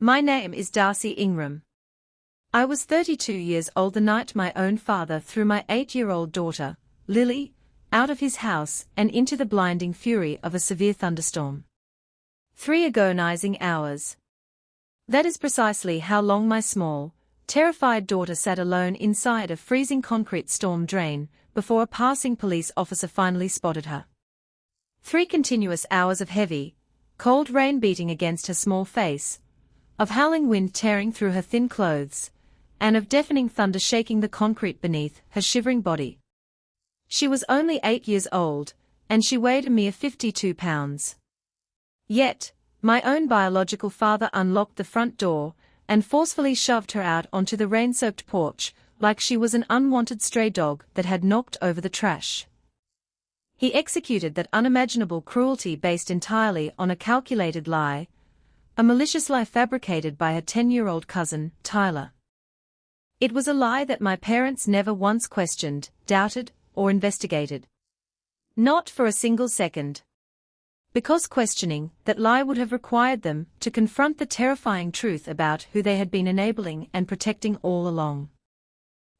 My name is Darcy Ingram. I was 32 years old the night my own father threw my 8-year-old daughter, Lily, out of his house and into the blinding fury of a severe thunderstorm. 3 agonizing hours. That is precisely how long my small, terrified daughter sat alone inside a freezing concrete storm drain before a passing police officer finally spotted her. 3 continuous hours of heavy, cold rain beating against her small face, of howling wind tearing through her thin clothes, and of deafening thunder shaking the concrete beneath her shivering body. She was only 8 years old, and she weighed a mere 52 pounds. Yet, my own biological father unlocked the front door and forcefully shoved her out onto the rain-soaked porch like she was an unwanted stray dog that had knocked over the trash. He executed that unimaginable cruelty based entirely on a calculated lie, a malicious lie fabricated by her 10-year-old cousin, Tyler. It was a lie that my parents never once questioned, doubted, or investigated. Not for a single second. Because questioning that lie would have required them to confront the terrifying truth about who they had been enabling and protecting all along.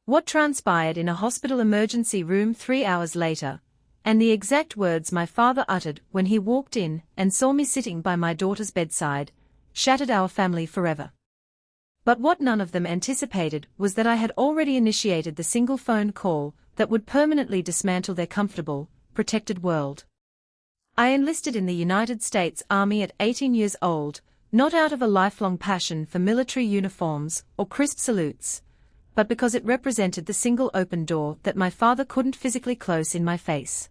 What transpired in a hospital emergency room 3 hours later, and the exact words my father uttered when he walked in and saw me sitting by my daughter's bedside, shattered our family forever. But what none of them anticipated was that I had already initiated the single phone call that would permanently dismantle their comfortable, protected world. I enlisted in the United States Army at 18 years old, not out of a lifelong passion for military uniforms or crisp salutes, but because it represented the single open door that my father couldn't physically close in my face.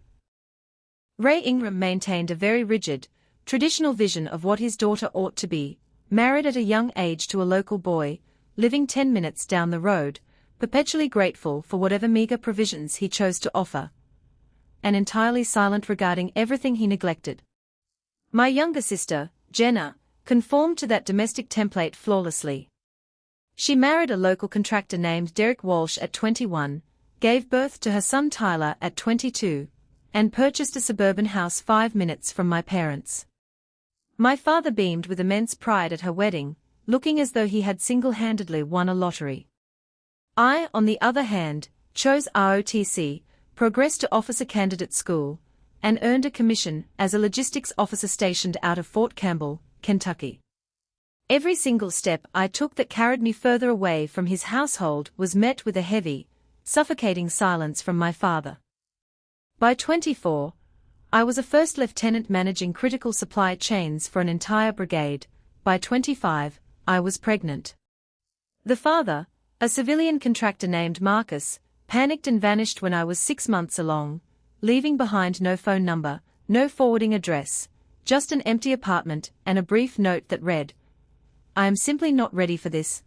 Ray Ingram maintained a very rigid, traditional vision of what his daughter ought to be, married at a young age to a local boy, living 10 minutes down the road, perpetually grateful for whatever meager provisions he chose to offer, and entirely silent regarding everything he neglected. My younger sister, Jenna, conformed to that domestic template flawlessly. She married a local contractor named Derek Walsh at 21, gave birth to her son Tyler at 22, and purchased a suburban house 5 minutes from my parents. My father beamed with immense pride at her wedding, looking as though he had single-handedly won a lottery. I, on the other hand, chose ROTC, progressed to officer candidate school, and earned a commission as a logistics officer stationed out of Fort Campbell, Kentucky. Every single step I took that carried me further away from his household was met with a heavy, suffocating silence from my father. By 24, I was a first lieutenant managing critical supply chains for an entire brigade. By 25, I was pregnant. The father, a civilian contractor named Marcus, panicked and vanished when I was 6 months along, leaving behind no phone number, no forwarding address, just an empty apartment and a brief note that read, "I am simply not ready for this."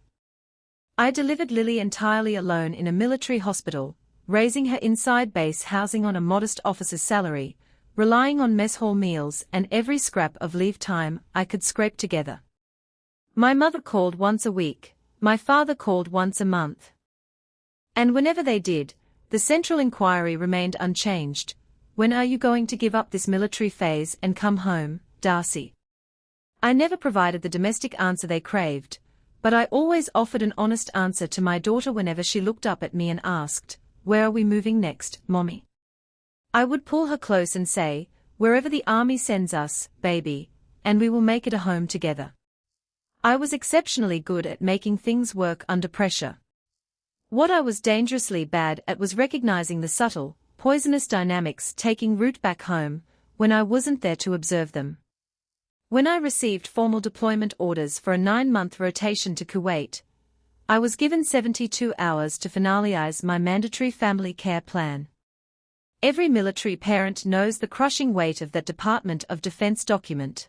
I delivered Lily entirely alone in a military hospital, raising her inside base housing on a modest officer's salary, relying on mess hall meals and every scrap of leave time I could scrape together. My mother called once a week, my father called once a month. And whenever they did, the central inquiry remained unchanged: when are you going to give up this military phase and come home, Darcy? I never provided the domestic answer they craved, but I always offered an honest answer to my daughter whenever she looked up at me and asked, "Where are we moving next, Mommy?" I would pull her close and say, "Wherever the Army sends us, baby, and we will make it a home together." I was exceptionally good at making things work under pressure. What I was dangerously bad at was recognizing the subtle, poisonous dynamics taking root back home, when I wasn't there to observe them. When I received formal deployment orders for a 9-month rotation to Kuwait, I was given 72 hours to finalize my mandatory family care plan. Every military parent knows the crushing weight of that Department of Defense document.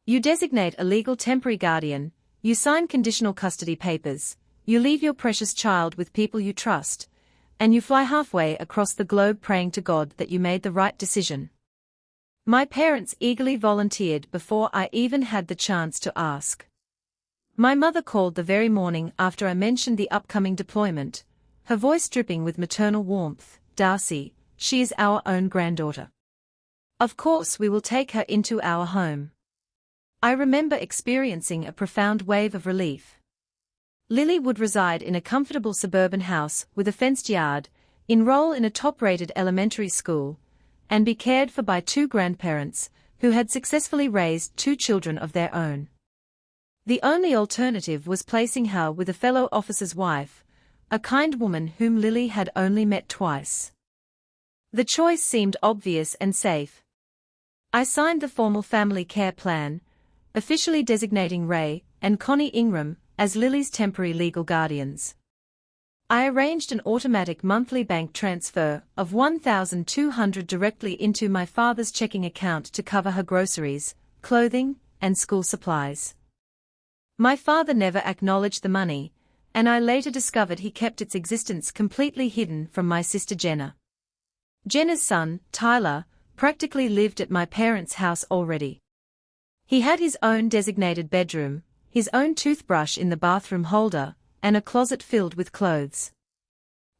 You designate a legal temporary guardian, you sign conditional custody papers, you leave your precious child with people you trust, and you fly halfway across the globe praying to God that you made the right decision. My parents eagerly volunteered before I even had the chance to ask. My mother called the very morning after I mentioned the upcoming deployment, her voice dripping with maternal warmth. "Darcy, she is our own granddaughter. Of course we will take her into our home. I remember experiencing a profound wave of relief. Lily would reside in a comfortable suburban house with a fenced yard, enroll in a top-rated elementary school, and be cared for by two grandparents, who had successfully raised two children of their own. The only alternative was placing her with a fellow officer's wife, a kind woman whom Lily had only met twice. The choice seemed obvious and safe. I signed the formal family care plan, officially designating Ray and Connie Ingram as Lily's temporary legal guardians. I arranged an automatic monthly bank transfer of $1,200 directly into my father's checking account to cover her groceries, clothing, and school supplies. My father never acknowledged the money, and I later discovered he kept its existence completely hidden from my sister Jenna. Jenna's son, Tyler, practically lived at my parents' house already. He had his own designated bedroom, his own toothbrush in the bathroom holder, and a closet filled with clothes.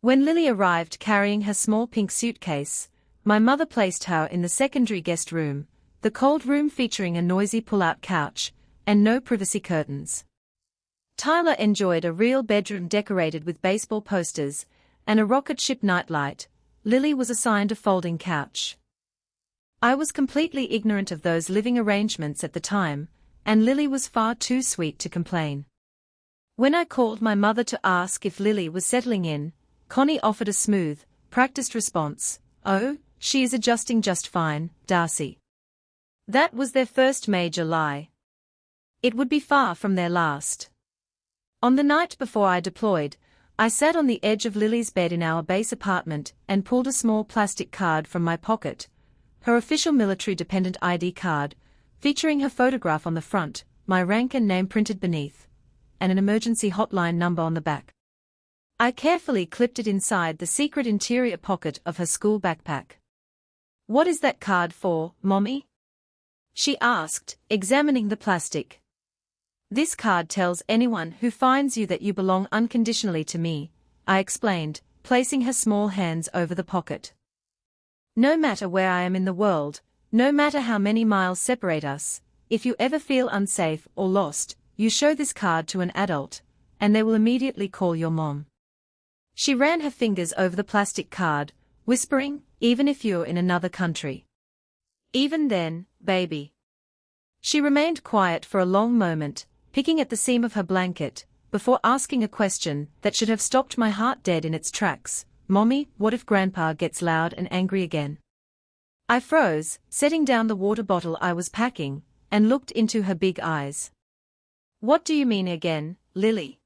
When Lily arrived carrying her small pink suitcase, my mother placed her in the secondary guest room, the cold room featuring a noisy pull-out couch, and no privacy curtains. Tyler enjoyed a real bedroom decorated with baseball posters, and a rocket ship nightlight. Lily was assigned a folding couch. I was completely ignorant of those living arrangements at the time, and Lily was far too sweet to complain. When I called my mother to ask if Lily was settling in, Connie offered a smooth, practiced response, "Oh, she is adjusting just fine, Darcy." That was their first major lie. It would be far from their last. On the night before I deployed, I sat on the edge of Lily's bed in our base apartment and pulled a small plastic card from my pocket, her official military dependent ID card, featuring her photograph on the front, my rank and name printed beneath, and an emergency hotline number on the back. I carefully clipped it inside the secret interior pocket of her school backpack. "What is that card for, Mommy?" she asked, examining the plastic. "This card tells anyone who finds you that you belong unconditionally to me," I explained, placing her small hands over the pocket. "No matter where I am in the world, no matter how many miles separate us, if you ever feel unsafe or lost, you show this card to an adult, and they will immediately call your mom." She ran her fingers over the plastic card, whispering, "Even if you're in another country. Even then, baby." She remained quiet for a long moment, picking at the seam of her blanket, before asking a question that should have stopped my heart dead in its tracks. "Mommy, what if Grandpa gets loud and angry again?" I froze, setting down the water bottle I was packing, and looked into her big eyes. "What do you mean again, Lily?"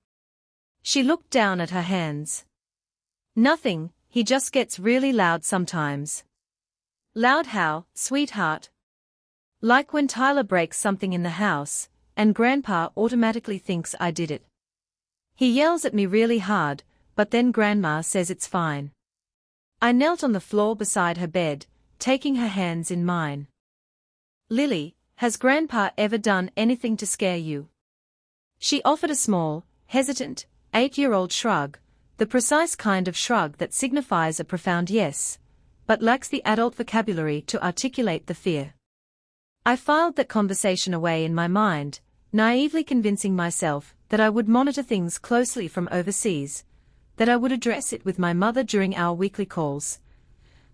She looked down at her hands. "Nothing, he just gets really loud sometimes." "Loud how, sweetheart?" "Like when Tyler breaks something in the house, and Grandpa automatically thinks I did it. He yells at me really hard, but then Grandma says it's fine." I knelt on the floor beside her bed, taking her hands in mine. "Lily, has Grandpa ever done anything to scare you?" She offered a small, hesitant, 8-year-old shrug, the precise kind of shrug that signifies a profound yes, but lacks the adult vocabulary to articulate the fear. I filed that conversation away in my mind, naively convincing myself that I would monitor things closely from overseas, that I would address it with my mother during our weekly calls,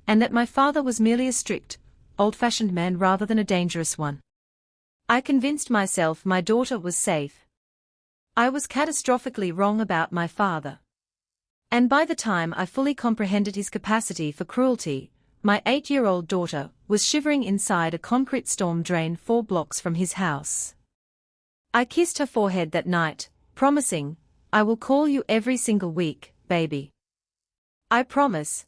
and that my father was merely a strict, old-fashioned man rather than a dangerous one. I convinced myself my daughter was safe. I was catastrophically wrong about my father. And by the time I fully comprehended his capacity for cruelty, my 8-year-old daughter was shivering inside a concrete storm drain 4 blocks from his house. I kissed her forehead that night, promising, "I will call you every single week, baby. I promise."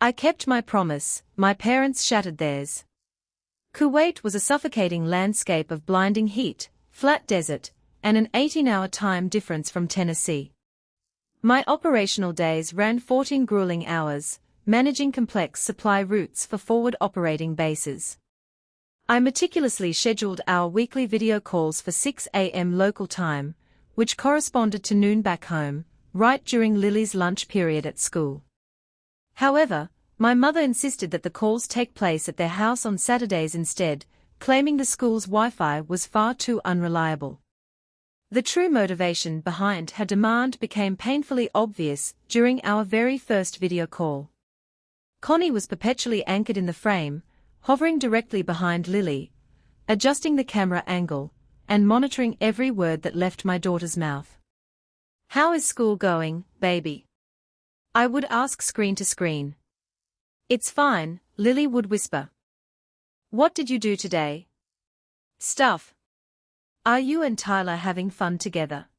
I kept my promise, my parents shattered theirs. Kuwait was a suffocating landscape of blinding heat, flat desert, and an 18-hour time difference from Tennessee. My operational days ran 14 grueling hours, managing complex supply routes for forward operating bases. I meticulously scheduled our weekly video calls for 6 a.m. local time, which corresponded to noon back home, right during Lily's lunch period at school. However, my mother insisted that the calls take place at their house on Saturdays instead, claiming the school's Wi-Fi was far too unreliable. The true motivation behind her demand became painfully obvious during our very first video call. Connie was perpetually anchored in the frame, hovering directly behind Lily, adjusting the camera angle, and monitoring every word that left my daughter's mouth. "How is school going, baby?" I would ask screen to screen. "It's fine," Lily would whisper. "What did you do today?" "Stuff." "Are you and Tyler having fun together?"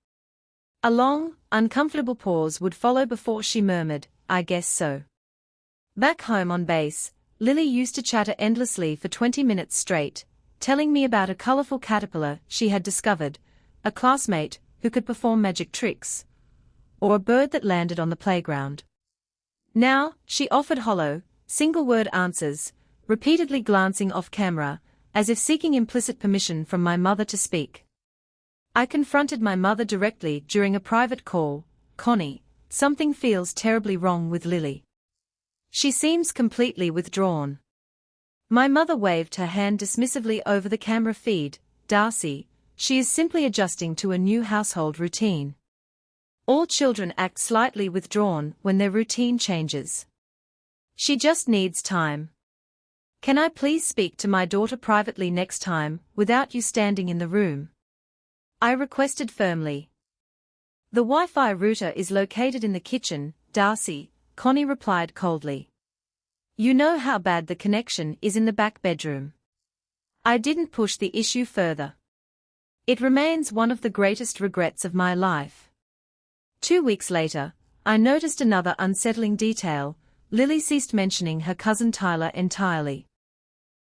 A long, uncomfortable pause would follow before she murmured, "I guess so." Back home on base, Lily used to chatter endlessly for 20 minutes straight, telling me about a colorful caterpillar she had discovered, a classmate who could perform magic tricks, or a bird that landed on the playground. Now, she offered hollow, single-word answers, repeatedly glancing off camera, as if seeking implicit permission from my mother to speak. I confronted my mother directly during a private call. "Connie, something feels terribly wrong with Lily. She seems completely withdrawn." My mother waved her hand dismissively over the camera feed. "Darcy, she is simply adjusting to a new household routine. All children act slightly withdrawn when their routine changes. She just needs time. Can I please speak to my daughter privately next time, without you standing in the room?" I requested firmly. "The Wi-Fi router is located in the kitchen, Darcy," Connie replied coldly. "You know how bad the connection is in the back bedroom." I didn't push the issue further. It remains one of the greatest regrets of my life. 2 weeks later, I noticed another unsettling detail. Lily ceased mentioning her cousin Tyler entirely.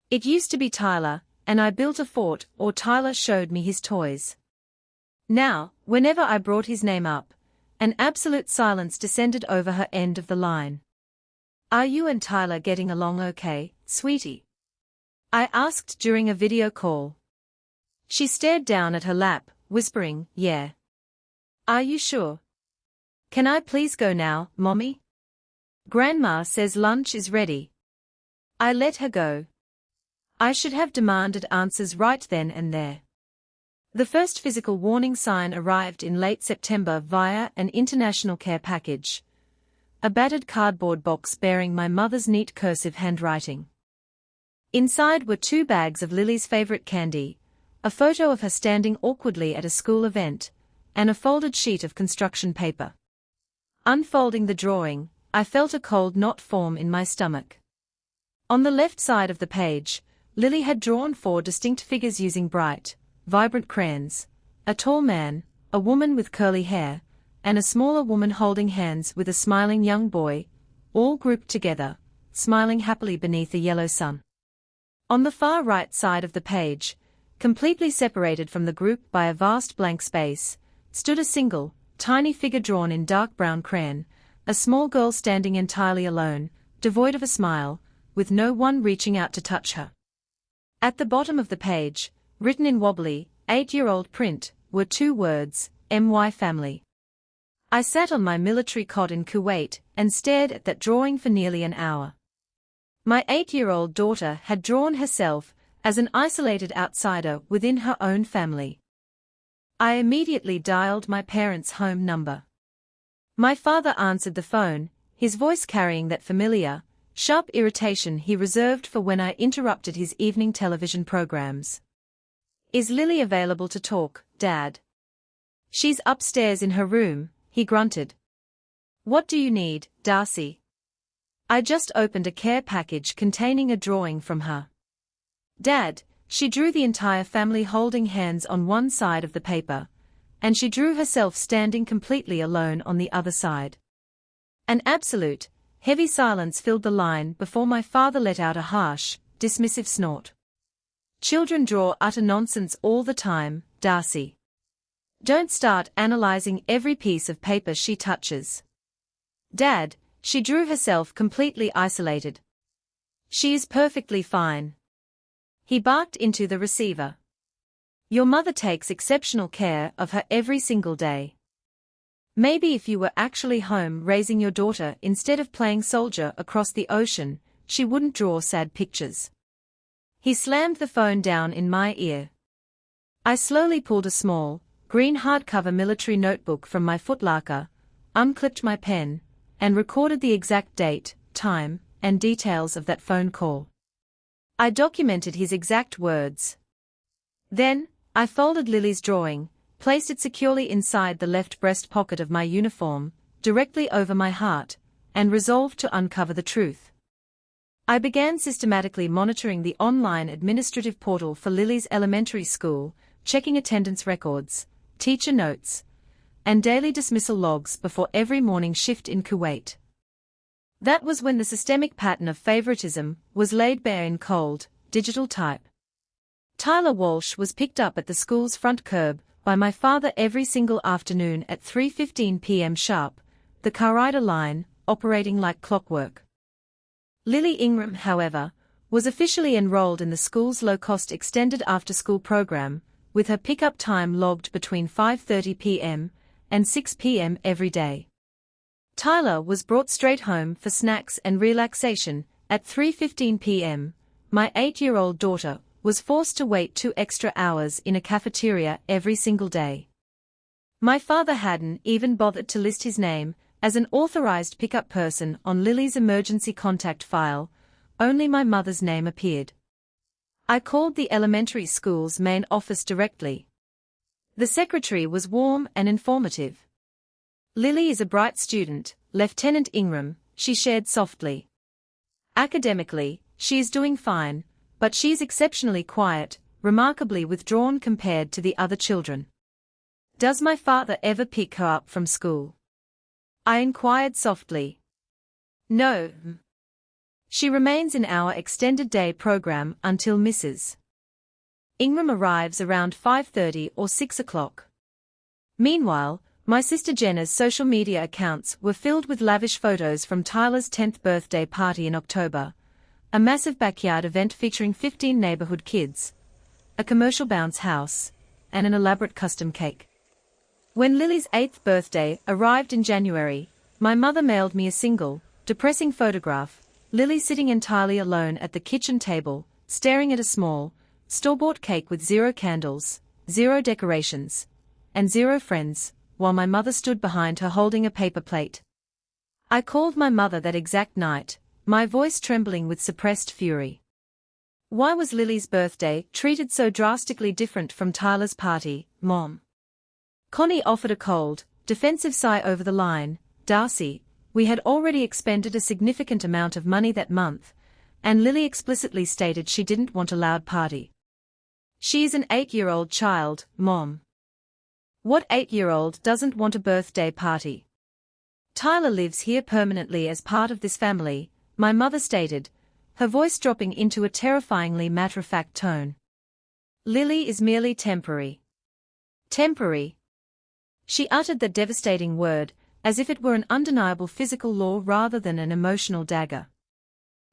It used to be Tyler, and I built a fort, or Tyler showed me his toys. Now, whenever I brought his name up, an absolute silence descended over her end of the line. "Are you and Tyler getting along okay, sweetie?" I asked during a video call. She stared down at her lap, whispering, "Yeah." "Are you sure?" "Can I please go now, Mommy? Grandma says lunch is ready." I let her go. I should have demanded answers right then and there. The first physical warning sign arrived in late September via an international care package. A battered cardboard box bearing my mother's neat cursive handwriting. Inside were 2 bags of Lily's favorite candy, a photo of her standing awkwardly at a school event, and a folded sheet of construction paper. Unfolding the drawing, I felt a cold knot form in my stomach. On the left side of the page, Lily had drawn 4 distinct figures using bright, vibrant crayons: a tall man, a woman with curly hair, and a smaller woman holding hands with a smiling young boy, all grouped together, smiling happily beneath a yellow sun. On the far right side of the page, completely separated from the group by a vast blank space, stood a single, tiny figure drawn in dark brown crayon, a small girl standing entirely alone, devoid of a smile, with no one reaching out to touch her. At the bottom of the page, written in wobbly, 8-year-old print, were 2 words, "My family." I sat on my military cot in Kuwait and stared at that drawing for nearly an hour. My 8-year-old daughter had drawn herself as an isolated outsider within her own family. I immediately dialed my parents' home number. My father answered the phone, his voice carrying that familiar, sharp irritation he reserved for when I interrupted his evening television programs. "Is Lily available to talk, Dad?" "She's upstairs in her room," he grunted. "What do you need, Darcy?" I just opened a care package containing a drawing from her. "Dad," she drew the entire family holding hands on one side of the paper, and she drew herself standing completely alone on the other side. An absolute, heavy silence filled the line before my father let out a harsh, dismissive snort. "Children draw utter nonsense all the time, Darcy. Don't start analyzing every piece of paper she touches." "Dad," she drew herself completely isolated. "She is perfectly fine." He barked into the receiver. "Your mother takes exceptional care of her every single day. Maybe if you were actually home raising your daughter instead of playing soldier across the ocean, she wouldn't draw sad pictures." He slammed the phone down in my ear. I slowly pulled a small, green hardcover military notebook from my footlocker, unclipped my pen, and recorded the exact date, time, and details of that phone call. I documented his exact words. Then, I folded Lily's drawing, placed it securely inside the left breast pocket of my uniform, directly over my heart, and resolved to uncover the truth. I began systematically monitoring the online administrative portal for Lily's elementary school, checking attendance records, teacher notes, and daily dismissal logs before every morning shift in Kuwait. That was when the systemic pattern of favoritism was laid bare in cold, digital type. Tyler Walsh was picked up at the school's front curb by my father every single afternoon at 3:15 p.m. sharp, the car rider line, operating like clockwork. Lily Ingram, however, was officially enrolled in the school's low-cost extended after-school program, with her pickup time logged between 5:30 p.m. and 6 p.m. every day. Tyler was brought straight home for snacks and relaxation. At 3:15 p.m., my 8-year-old daughter was forced to wait 2 extra hours in a cafeteria every single day. My father hadn't even bothered to list his name as an authorized pickup person on Lily's emergency contact file, only my mother's name appeared. I called the elementary school's main office directly. The secretary was warm and informative. "Lily is a bright student, Lieutenant Ingram," she shared softly. "Academically, she is doing fine, but she's exceptionally quiet, remarkably withdrawn compared to the other children." "Does my father ever pick her up from school?" I inquired softly. "No. She remains in our extended day program until Mrs. Ingram arrives around 5:30 or 6 o'clock. Meanwhile, my sister Jenna's social media accounts were filled with lavish photos from Tyler's 10th birthday party in October, a massive backyard event featuring 15 neighborhood kids, a commercial bounce house, and an elaborate custom cake. When Lily's 8th birthday arrived in January, my mother mailed me a single, depressing photograph, Lily sitting entirely alone at the kitchen table, staring at a small, store-bought cake with 0 candles, 0 decorations, and 0 friends, while my mother stood behind her holding a paper plate. I called my mother that exact night, my voice trembling with suppressed fury. "Why was Lily's birthday treated so drastically different from Tyler's party, Mom?" Connie offered a cold, defensive sigh over the line. "Darcy, we had already expended a significant amount of money that month, and Lily explicitly stated she didn't want a loud party. She is an 8-year-old child, Mom. What 8-year-old doesn't want a birthday party? Tyler lives here permanently as part of this family," my mother stated, her voice dropping into a terrifyingly matter-of-fact tone. "Lily is merely temporary." Temporary. She uttered that devastating word, as if it were an undeniable physical law rather than an emotional dagger.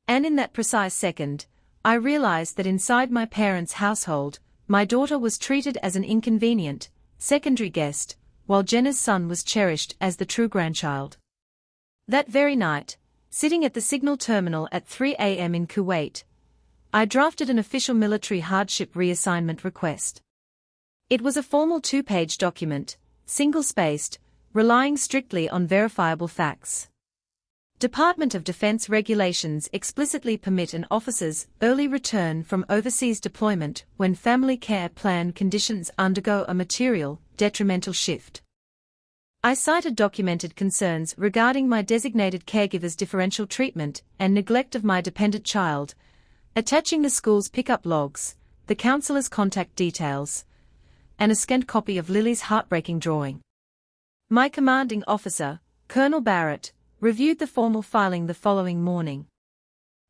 And in that precise second, I realized that inside my parents' household, my daughter was treated as an inconvenient, secondary guest, while Jenna's son was cherished as the true grandchild. That very night, sitting at the signal terminal at 3 a.m. in Kuwait, I drafted an official military hardship reassignment request. It was a formal 2-page document, single-spaced, relying strictly on verifiable facts. Department of Defense regulations explicitly permit an officer's early return from overseas deployment when family care plan conditions undergo a material, detrimental shift. I cited documented concerns regarding my designated caregiver's differential treatment and neglect of my dependent child, attaching the school's pickup logs, the counselor's contact details, and a scanned copy of Lily's heartbreaking drawing. My commanding officer, Colonel Barrett, reviewed the formal filing the following morning.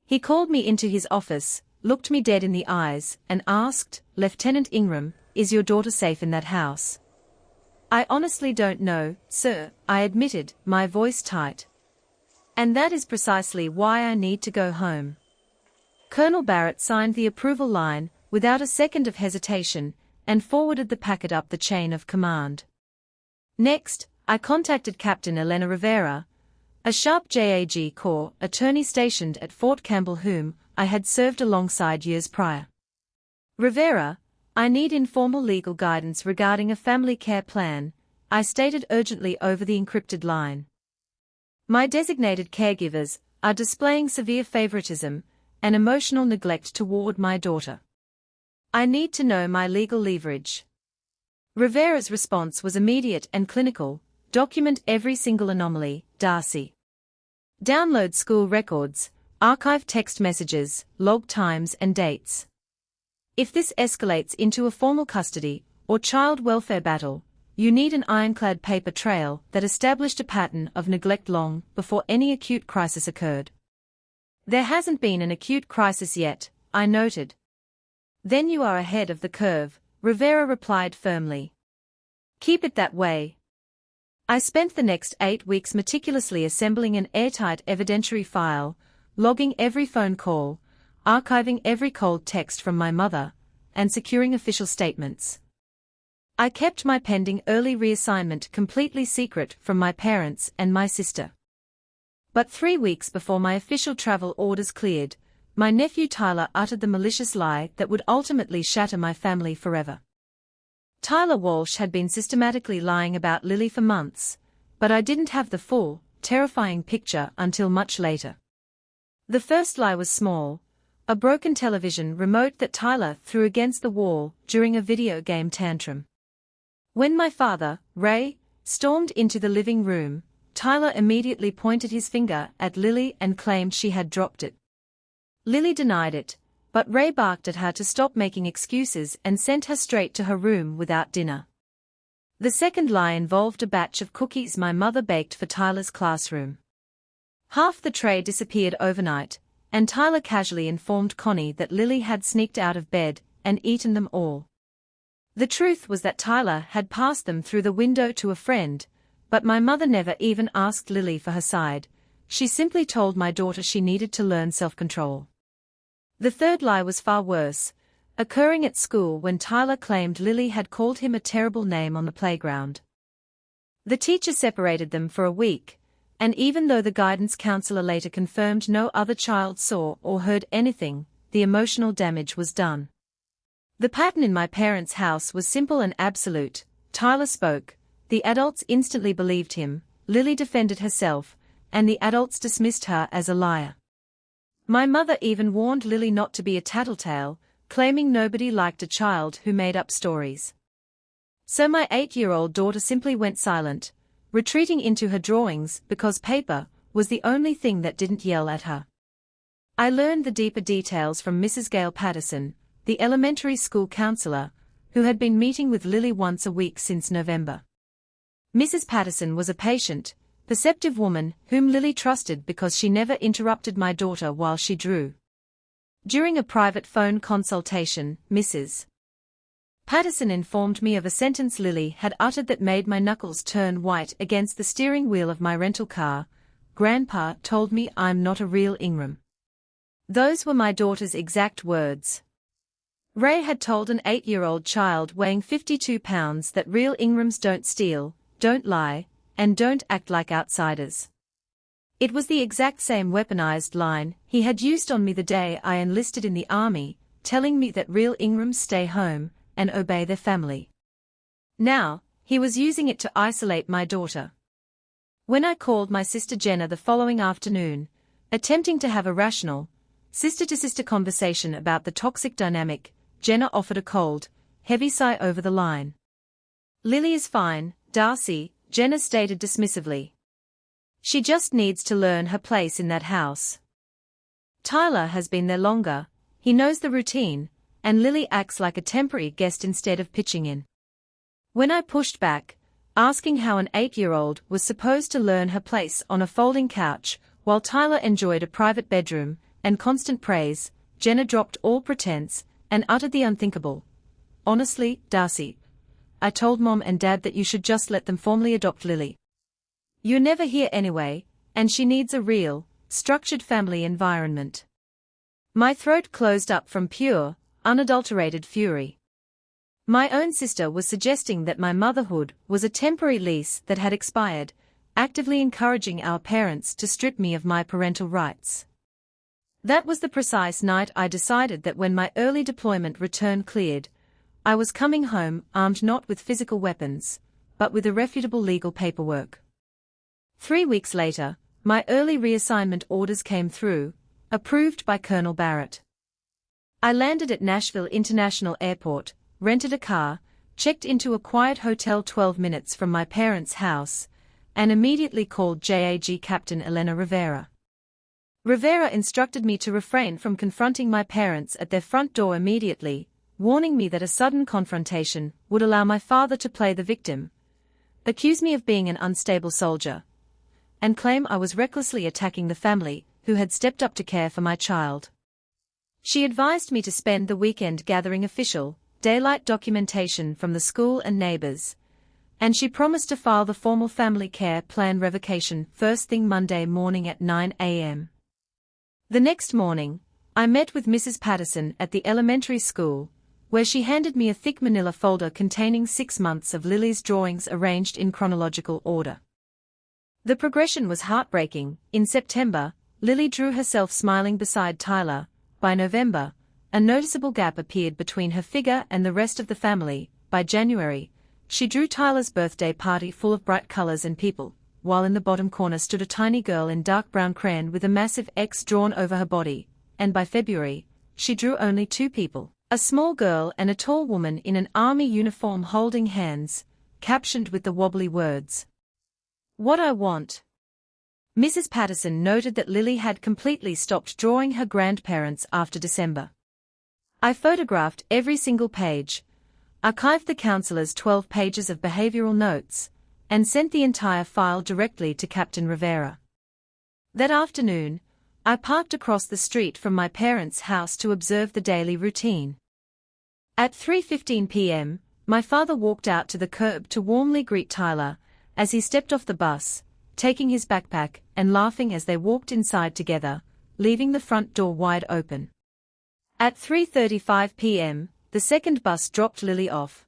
He called me into his office, looked me dead in the eyes, and asked, "Lieutenant Ingram, is your daughter safe in that house?" "I honestly don't know, sir," I admitted, my voice tight. "And that is precisely why I need to go home." Colonel Barrett signed the approval line, without a second of hesitation, and forwarded the packet up the chain of command. Next, I contacted Captain Elena Rivera, a sharp JAG Corps attorney stationed at Fort Campbell whom I had served alongside years prior. Rivera, I need informal legal guidance regarding a family care plan, I stated urgently over the encrypted line. My designated caregivers are displaying severe favoritism and emotional neglect toward my daughter. I need to know my legal leverage. Rivera's response was immediate and clinical. Document every single anomaly, Darcy. Download school records, archive text messages, log times and dates. If this escalates into a formal custody or child welfare battle, you need an ironclad paper trail that established a pattern of neglect long before any acute crisis occurred. There hasn't been an acute crisis yet, I noted. Then you are ahead of the curve, Rivera replied firmly. Keep it that way. I spent the next 8 weeks meticulously assembling an airtight evidentiary file, logging every phone call, archiving every cold text from my mother, and securing official statements. I kept my pending early reassignment completely secret from my parents and my sister. But 3 weeks before my official travel orders cleared, my nephew Tyler uttered the malicious lie that would ultimately shatter my family forever. Tyler Walsh had been systematically lying about Lily for months, but I didn't have the full, terrifying picture until much later. The first lie was small, a broken television remote that Tyler threw against the wall during a video game tantrum. When my father, Ray, stormed into the living room, Tyler immediately pointed his finger at Lily and claimed she had dropped it. Lily denied it, but Ray barked at her to stop making excuses and sent her straight to her room without dinner. The second lie involved a batch of cookies my mother baked for Tyler's classroom. Half the tray disappeared overnight, and Tyler casually informed Connie that Lily had sneaked out of bed and eaten them all. The truth was that Tyler had passed them through the window to a friend, but my mother never even asked Lily for her side. She simply told my daughter she needed to learn self-control. The third lie was far worse, occurring at school when Tyler claimed Lily had called him a terrible name on the playground. The teacher separated them for a week, and even though the guidance counselor later confirmed no other child saw or heard anything, the emotional damage was done. The pattern in my parents' house was simple and absolute. Tyler spoke, the adults instantly believed him, Lily defended herself, and the adults dismissed her as a liar. My mother even warned Lily not to be a tattletale, claiming nobody liked a child who made up stories. So my 8-year-old daughter simply went silent, retreating into her drawings because paper was the only thing that didn't yell at her. I learned the deeper details from Mrs. Gail Patterson, the elementary school counselor, who had been meeting with Lily once a week since November. Mrs. Patterson was a patient, perceptive woman whom Lily trusted because she never interrupted my daughter while she drew. During a private phone consultation, Mrs. Patterson informed me of a sentence Lily had uttered that made my knuckles turn white against the steering wheel of my rental car. Grandpa told me I'm not a real Ingram. Those were my daughter's exact words. Ray had told an 8-year-old child weighing 52 pounds that real Ingrams don't steal, don't lie, and don't act like outsiders. It was the exact same weaponized line he had used on me the day I enlisted in the Army, telling me that real Ingrams stay home and obey their family. Now, he was using it to isolate my daughter. When I called my sister Jenna the following afternoon, attempting to have a rational, sister-to-sister conversation about the toxic dynamic, Jenna offered a cold, heavy sigh over the line. Lily is fine, Darcy, Jenna stated dismissively. She just needs to learn her place in that house. Tyler has been there longer, he knows the routine, and Lily acts like a temporary guest instead of pitching in. When I pushed back, asking how an 8-year-old was supposed to learn her place on a folding couch, while Tyler enjoyed a private bedroom and constant praise, Jenna dropped all pretense and uttered the unthinkable. Honestly, Darcy, I told Mom and Dad that you should just let them formally adopt Lily. You're never here anyway, and she needs a real, structured family environment. My throat closed up from pure, unadulterated fury. My own sister was suggesting that my motherhood was a temporary lease that had expired, actively encouraging our parents to strip me of my parental rights. That was the precise night I decided that when my early deployment return cleared, I was coming home armed not with physical weapons, but with irrefutable legal paperwork. 3 weeks later, my early reassignment orders came through, approved by Colonel Barrett. I landed at Nashville International Airport, rented a car, checked into a quiet hotel 12 minutes from my parents' house, and immediately called JAG Captain Elena Rivera. Rivera instructed me to refrain from confronting my parents at their front door immediately, warning me that a sudden confrontation would allow my father to play the victim, accuse me of being an unstable soldier, and claim I was recklessly attacking the family who had stepped up to care for my child. She advised me to spend the weekend gathering official, daylight documentation from the school and neighbors, and she promised to file the formal family care plan revocation first thing Monday morning at 9 a.m. The next morning, I met with Mrs. Patterson at the elementary school, where she handed me a thick manila folder containing 6 months of Lily's drawings arranged in chronological order. The progression was heartbreaking. In September, Lily drew herself smiling beside Tyler. By November, a noticeable gap appeared between her figure and the rest of the family. By January, she drew Tyler's birthday party full of bright colors and people, while in the bottom corner stood a tiny girl in dark brown crayon with a massive X drawn over her body, and by February, she drew only 2 people, a small girl and a tall woman in an army uniform holding hands, captioned with the wobbly words, "What I want." Mrs. Patterson noted that Lily had completely stopped drawing her grandparents after December. I photographed every single page, archived the counselor's 12 pages of behavioral notes, and sent the entire file directly to Captain Rivera. That afternoon, I parked across the street from my parents' house to observe the daily routine. At 3:15 p.m., my father walked out to the curb to warmly greet Tyler as he stepped off the bus, taking his backpack and laughing as they walked inside together, leaving the front door wide open. At 3:35 p.m., the second bus dropped Lily off.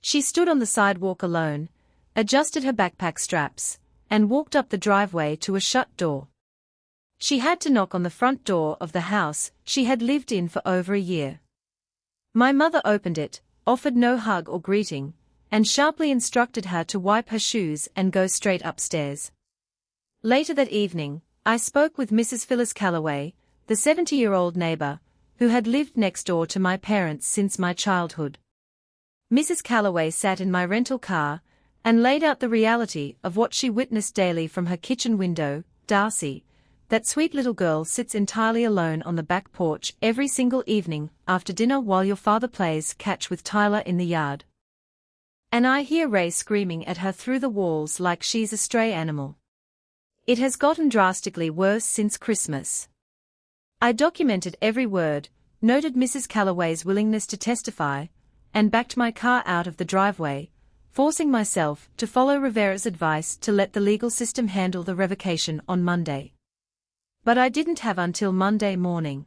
She stood on the sidewalk alone, adjusted her backpack straps, and walked up the driveway to a shut door. She had to knock on the front door of the house she had lived in for over a year. My mother opened it, offered no hug or greeting, and sharply instructed her to wipe her shoes and go straight upstairs. Later that evening, I spoke with Mrs. Phyllis Calloway, the 70-year-old neighbor, who had lived next door to my parents since my childhood. Mrs. Calloway sat in my rental car and laid out the reality of what she witnessed daily from her kitchen window. Darcy, that sweet little girl, sits entirely alone on the back porch every single evening after dinner while your father plays catch with Tyler in the yard. And I hear Ray screaming at her through the walls like she's a stray animal. It has gotten drastically worse since Christmas. I documented every word, noted Mrs. Calloway's willingness to testify, and backed my car out of the driveway, forcing myself to follow Rivera's advice to let the legal system handle the revocation on Monday. But I didn't have until Monday morning.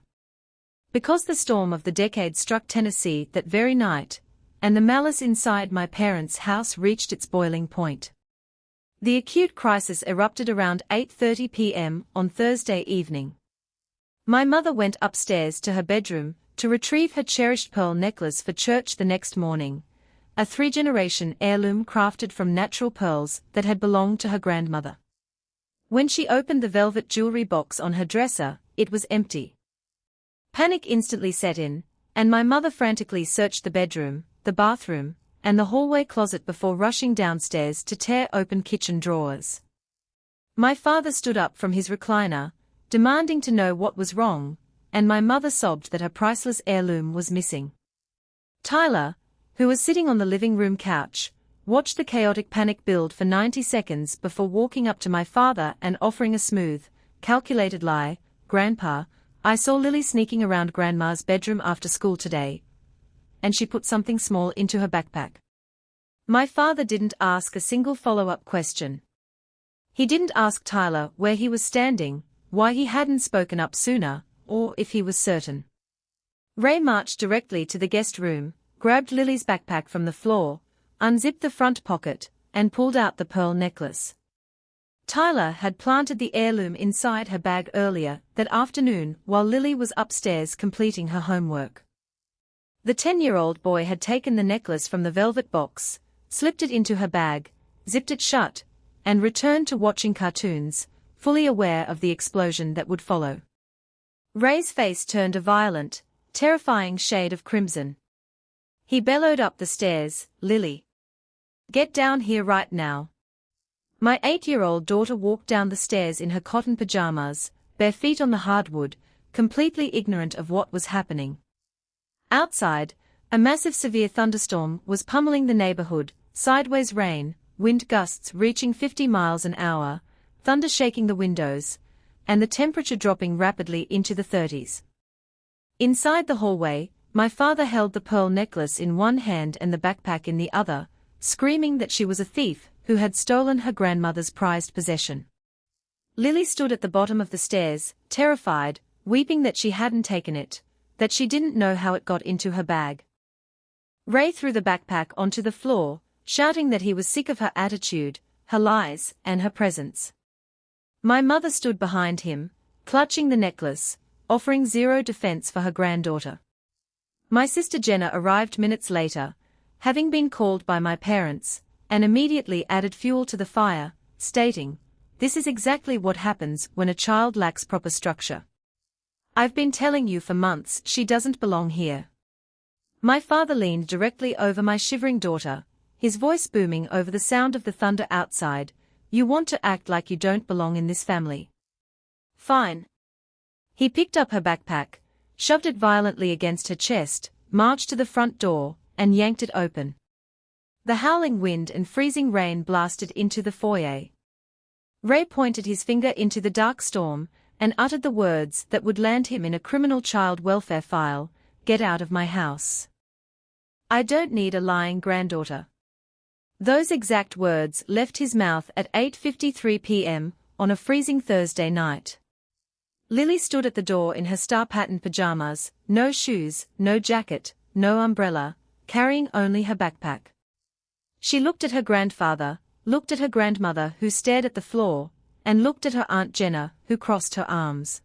Because the storm of the decade struck Tennessee that very night, and the malice inside my parents' house reached its boiling point. The acute crisis erupted around 8:30 p.m. on Thursday evening. My mother went upstairs to her bedroom to retrieve her cherished pearl necklace for church the next morning, a 3-generation heirloom crafted from natural pearls that had belonged to her grandmother. When she opened the velvet jewelry box on her dresser, it was empty. Panic instantly set in, and my mother frantically searched the bedroom, the bathroom, and the hallway closet before rushing downstairs to tear open kitchen drawers. My father stood up from his recliner, demanding to know what was wrong, and my mother sobbed that her priceless heirloom was missing. Tyler, who was sitting on the living room couch, watched the chaotic panic build for 90 seconds before walking up to my father and offering a smooth, calculated lie. "Grandpa, I saw Lily sneaking around Grandma's bedroom after school today, and she put something small into her backpack." My father didn't ask a single follow-up question. He didn't ask Tyler where he was standing, why he hadn't spoken up sooner, or if he was certain. Ray marched directly to the guest room, grabbed Lily's backpack from the floor, unzipped the front pocket, and pulled out the pearl necklace. Tyler had planted the heirloom inside her bag earlier that afternoon while Lily was upstairs completing her homework. The 10-year-old boy had taken the necklace from the velvet box, slipped it into her bag, zipped it shut, and returned to watching cartoons, fully aware of the explosion that would follow. Ray's face turned a violent, terrifying shade of crimson. He bellowed up the stairs, "Lily! Get down here right now." My 8-year-old daughter walked down the stairs in her cotton pajamas, bare feet on the hardwood, completely ignorant of what was happening. Outside, a massive severe thunderstorm was pummeling the neighborhood, sideways rain, wind gusts reaching 50 miles an hour, thunder shaking the windows, and the temperature dropping rapidly into the 30s. Inside the hallway, my father held the pearl necklace in one hand and the backpack in the other, screaming that she was a thief who had stolen her grandmother's prized possession. Lily stood at the bottom of the stairs, terrified, weeping that she hadn't taken it, that she didn't know how it got into her bag. Ray threw the backpack onto the floor, shouting that he was sick of her attitude, her lies, and her presence. My mother stood behind him, clutching the necklace, offering zero defense for her granddaughter. My sister Jenna arrived minutes later, having been called by my parents, and immediately added fuel to the fire, stating, "This is exactly what happens when a child lacks proper structure. I've been telling you for months she doesn't belong here." My father leaned directly over my shivering daughter, his voice booming over the sound of the thunder outside. "You want to act like you don't belong in this family? Fine." He picked up her backpack, shoved it violently against her chest, marched to the front door, and yanked it open. The howling wind and freezing rain blasted into the foyer. Ray pointed his finger into the dark storm, and uttered the words that would land him in a criminal child welfare file, "Get out of my house. I don't need a lying granddaughter." Those exact words left his mouth at 8:53 p.m. on a freezing Thursday night. Lily stood at the door in her star-patterned pajamas, no shoes, no jacket, no umbrella, carrying only her backpack. She looked at her grandfather, looked at her grandmother who stared at the floor, and looked at her Aunt Jenna who crossed her arms.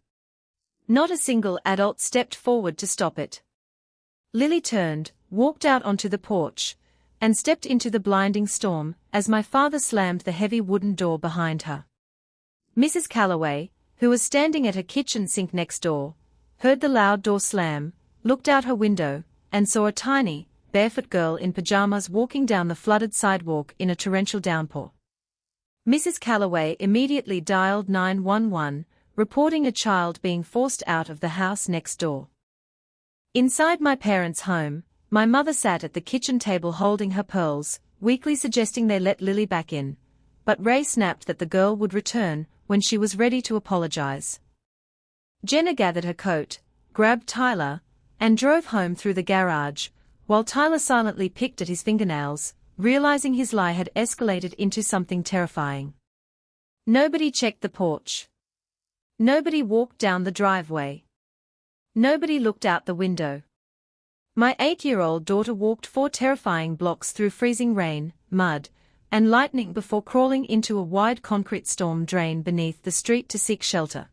Not a single adult stepped forward to stop it. Lily turned, walked out onto the porch, and stepped into the blinding storm as my father slammed the heavy wooden door behind her. Mrs. Calloway, who was standing at her kitchen sink next door, heard the loud door slam, looked out her window, and saw a tiny, barefoot girl in pajamas walking down the flooded sidewalk in a torrential downpour. Mrs. Calloway immediately dialed 911, reporting a child being forced out of the house next door. Inside my parents' home, my mother sat at the kitchen table holding her pearls, weakly suggesting they let Lily back in, but Ray snapped that the girl would return when she was ready to apologize. Jenna gathered her coat, grabbed Tyler, and drove home through the garage, while Tyler silently picked at his fingernails, realizing his lie had escalated into something terrifying. Nobody checked the porch. Nobody walked down the driveway. Nobody looked out the window. My 8-year-old daughter walked 4 terrifying blocks through freezing rain, mud, and lightning before crawling into a wide concrete storm drain beneath the street to seek shelter.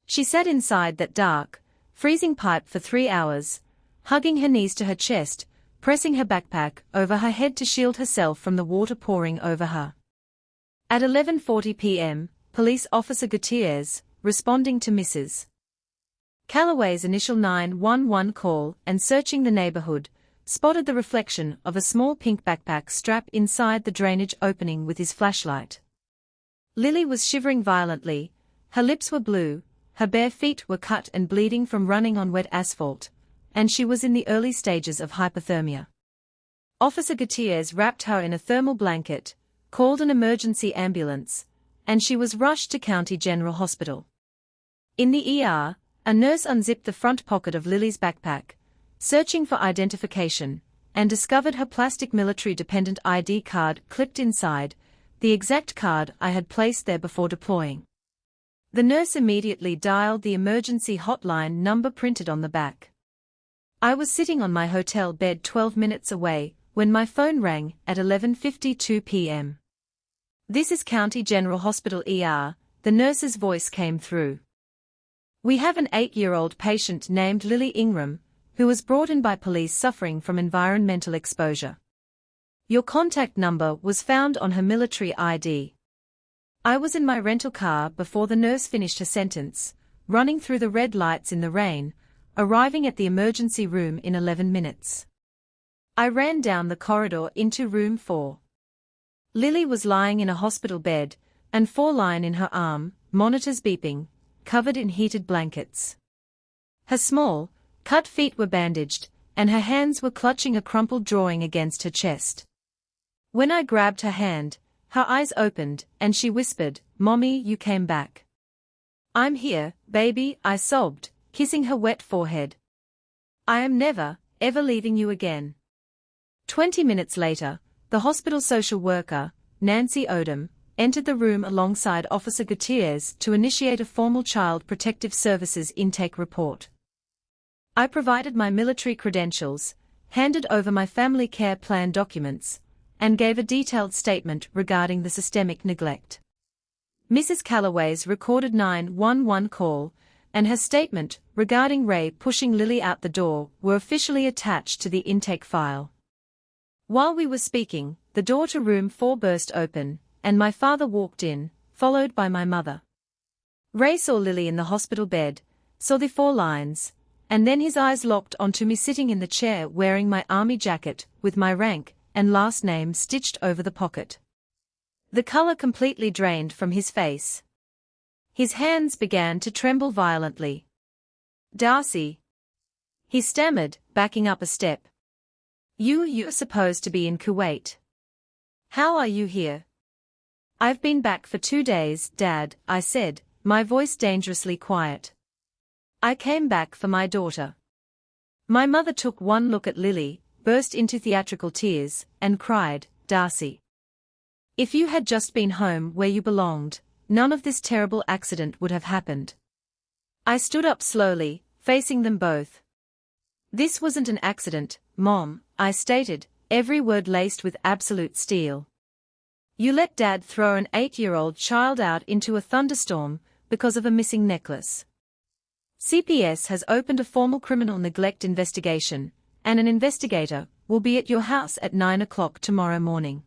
She sat inside that dark, freezing pipe for 3 hours, hugging her knees to her chest, pressing her backpack over her head to shield herself from the water pouring over her. At 11:40 p.m., Police Officer Gutierrez, responding to Mrs. Calloway's initial 911 call and searching the neighborhood, spotted the reflection of a small pink backpack strap inside the drainage opening with his flashlight. Lily was shivering violently, her lips were blue, her bare feet were cut and bleeding from running on wet asphalt, and she was in the early stages of hypothermia. Officer Gutierrez wrapped her in a thermal blanket, called an emergency ambulance, and she was rushed to County General Hospital. In the ER, a nurse unzipped the front pocket of Lily's backpack, searching for identification, and discovered her plastic military-dependent ID card clipped inside, the exact card I had placed there before deploying. The nurse immediately dialed the emergency hotline number printed on the back. I was sitting on my hotel bed 12 minutes away when my phone rang at 11:52 p.m. "This is County General Hospital ER," the nurse's voice came through. "We have an 8-year-old patient named Lily Ingram, who was brought in by police suffering from environmental exposure. Your contact number was found on her military ID." I was in my rental car before the nurse finished her sentence, running through the red lights in the rain, arriving at the emergency room in 11 minutes. I ran down the corridor into room 4. Lily was lying in a hospital bed, and 4-line in her arm, monitors beeping, covered in heated blankets. Her small, cut feet were bandaged, and her hands were clutching a crumpled drawing against her chest. When I grabbed her hand, her eyes opened, and she whispered, "Mommy, you came back." "I'm here, baby," I sobbed, kissing her wet forehead. "I am never, ever leaving you again." 20 minutes later, the hospital social worker, Nancy Odom, entered the room alongside Officer Gutierrez to initiate a formal Child Protective Services intake report. I provided my military credentials, handed over my family care plan documents, and gave a detailed statement regarding the systemic neglect. Mrs. Calloway's recorded 911 call, and her statement regarding Ray pushing Lily out the door were officially attached to the intake file. While we were speaking, the door to room 4 burst open, and my father walked in, followed by my mother. Ray saw Lily in the hospital bed, saw the 4 lines, and then his eyes locked onto me sitting in the chair wearing my army jacket with my rank and last name stitched over the pocket. The color completely drained from his face. His hands began to tremble violently. "Darcy," he stammered, backing up a step. You're supposed to be in Kuwait. How are you here?" "I've been back for 2 days, Dad," I said, my voice dangerously quiet. "I came back for my daughter." My mother took one look at Lily, burst into theatrical tears, and cried, "Darcy, if you had just been home where you belonged, none of this terrible accident would have happened." I stood up slowly, facing them both. "This wasn't an accident, Mom," I stated, every word laced with absolute steel. "You let Dad throw an 8-year-old child out into a thunderstorm because of a missing necklace. CPS has opened a formal criminal neglect investigation, and an investigator will be at your house at 9 o'clock tomorrow morning."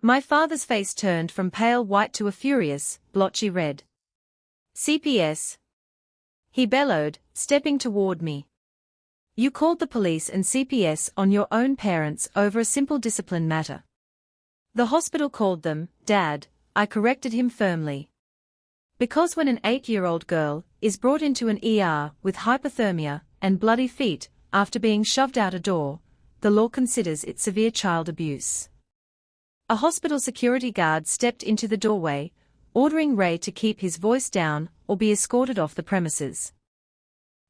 My father's face turned from pale white to a furious, blotchy red. "CPS?" he bellowed, stepping toward me. "You called the police and CPS on your own parents over a simple discipline matter." "The hospital called them, Dad," I corrected him firmly. "Because when an 8-year-old girl is brought into an ER with hypothermia and bloody feet after being shoved out a door, the law considers it severe child abuse." A hospital security guard stepped into the doorway, ordering Ray to keep his voice down or be escorted off the premises.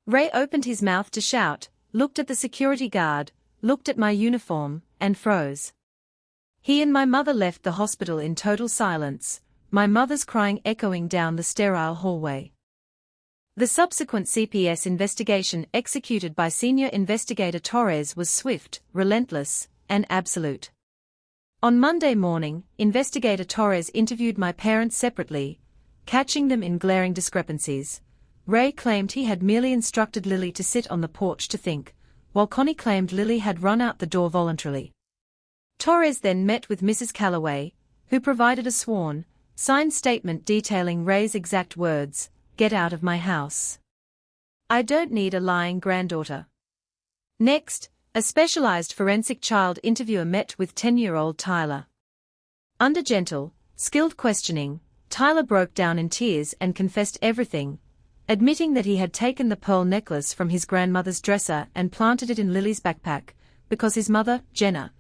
Ray opened his mouth to shout, looked at the security guard, looked at my uniform, and froze. He and my mother left the hospital in total silence, my mother's crying echoing down the sterile hallway. The subsequent CPS investigation executed by Senior Investigator Torres was swift, relentless, and absolute. On Monday morning, Investigator Torres interviewed my parents separately, catching them in glaring discrepancies. Ray claimed he had merely instructed Lily to sit on the porch to think, while Connie claimed Lily had run out the door voluntarily. Torres then met with Mrs. Calloway, who provided a sworn, signed statement detailing Ray's exact words, "Get out of my house. I don't need a lying granddaughter." Next, a specialized forensic child interviewer met with 10-year-old Tyler. Under gentle, skilled questioning, Tyler broke down in tears and confessed everything, admitting that he had taken the pearl necklace from his grandmother's dresser and planted it in Lily's backpack, because his mother, Jenna,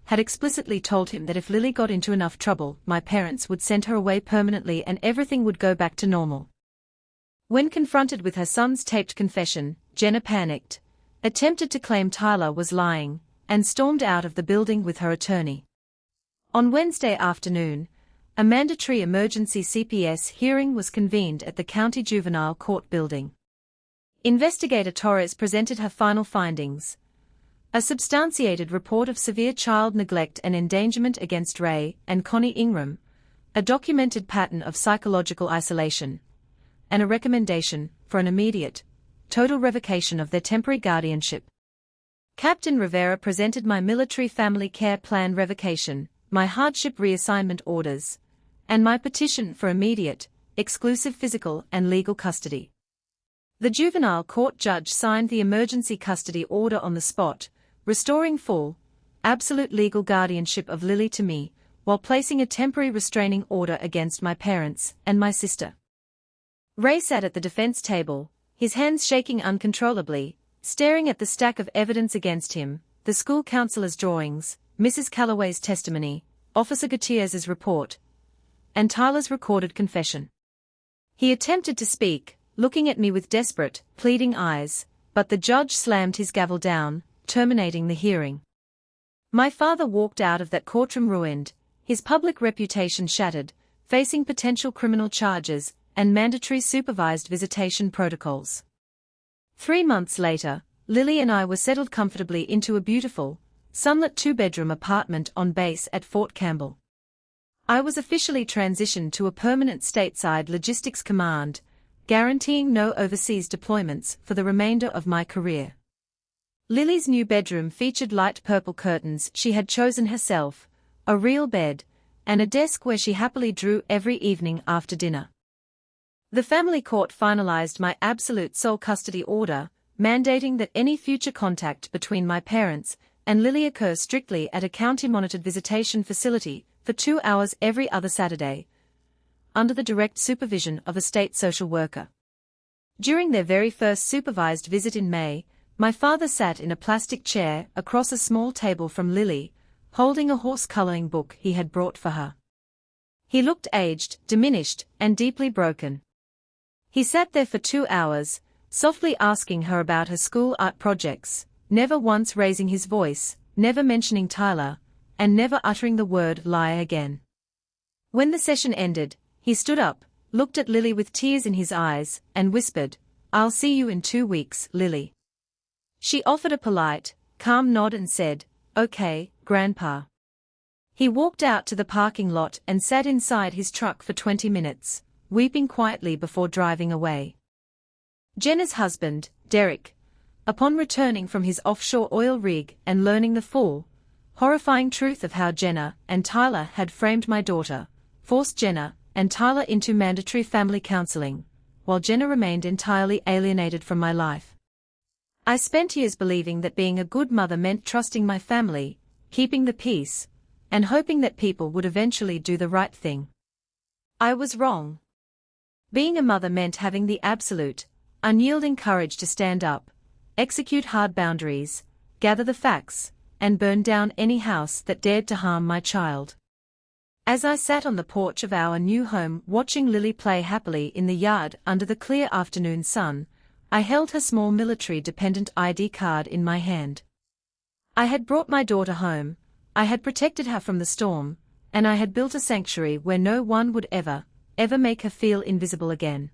had explicitly told him that if Lily got into enough trouble, my parents would send her away permanently and everything would go back to normal. When confronted with her son's taped confession, Jenna panicked, attempted to claim Tyler was lying, and stormed out of the building with her attorney. On Wednesday afternoon, a mandatory emergency CPS hearing was convened at the County Juvenile Court building. Investigator Torres presented her final findings: a substantiated report of severe child neglect and endangerment against Ray and Connie Ingram, a documented pattern of psychological isolation, and a recommendation for an immediate, total revocation of their temporary guardianship. Captain Rivera presented my military family care plan revocation, my hardship reassignment orders, and my petition for immediate, exclusive physical and legal custody. The juvenile court judge signed the emergency custody order on the spot, restoring full, absolute legal guardianship of Lily to me, while placing a temporary restraining order against my parents and my sister. Ray sat at the defense table, his hands shaking uncontrollably, staring at the stack of evidence against him, the school counselor's drawings, Mrs. Calloway's testimony, Officer Gutierrez's report, and Tyler's recorded confession. He attempted to speak, looking at me with desperate, pleading eyes, but the judge slammed his gavel down, terminating the hearing. My father walked out of that courtroom ruined, his public reputation shattered, facing potential criminal charges and mandatory supervised visitation protocols. 3 months later, Lily and I were settled comfortably into a beautiful, sunlit 2-bedroom apartment on base at Fort Campbell. I was officially transitioned to a permanent stateside logistics command, guaranteeing no overseas deployments for the remainder of my career. Lily's new bedroom featured light purple curtains she had chosen herself, a real bed, and a desk where she happily drew every evening after dinner. The family court finalized my absolute sole custody order, mandating that any future contact between my parents and Lily occur strictly at a county-monitored visitation facility for 2 hours every other Saturday, under the direct supervision of a state social worker. During their very first supervised visit in May, my father sat in a plastic chair across a small table from Lily, holding a horse-coloring book he had brought for her. He looked aged, diminished, and deeply broken. He sat there for 2 hours, softly asking her about her school art projects, never once raising his voice, never mentioning Tyler, and never uttering the word lie again. When the session ended, he stood up, looked at Lily with tears in his eyes, and whispered, "I'll see you in 2 weeks, Lily." She offered a polite, calm nod and said, "Okay, Grandpa." He walked out to the parking lot and sat inside his truck for 20 minutes, weeping quietly before driving away. Jenna's husband, Derek, upon returning from his offshore oil rig and learning the full, horrifying truth of how Jenna and Tyler had framed my daughter, forced Jenna and Tyler into mandatory family counseling, while Jenna remained entirely alienated from my life. I spent years believing that being a good mother meant trusting my family, keeping the peace, and hoping that people would eventually do the right thing. I was wrong. Being a mother meant having the absolute, unyielding courage to stand up, execute hard boundaries, gather the facts, and burn down any house that dared to harm my child. As I sat on the porch of our new home watching Lily play happily in the yard under the clear afternoon sun, I held her small military-dependent ID card in my hand. I had brought my daughter home, I had protected her from the storm, and I had built a sanctuary where no one would ever make her feel invisible again.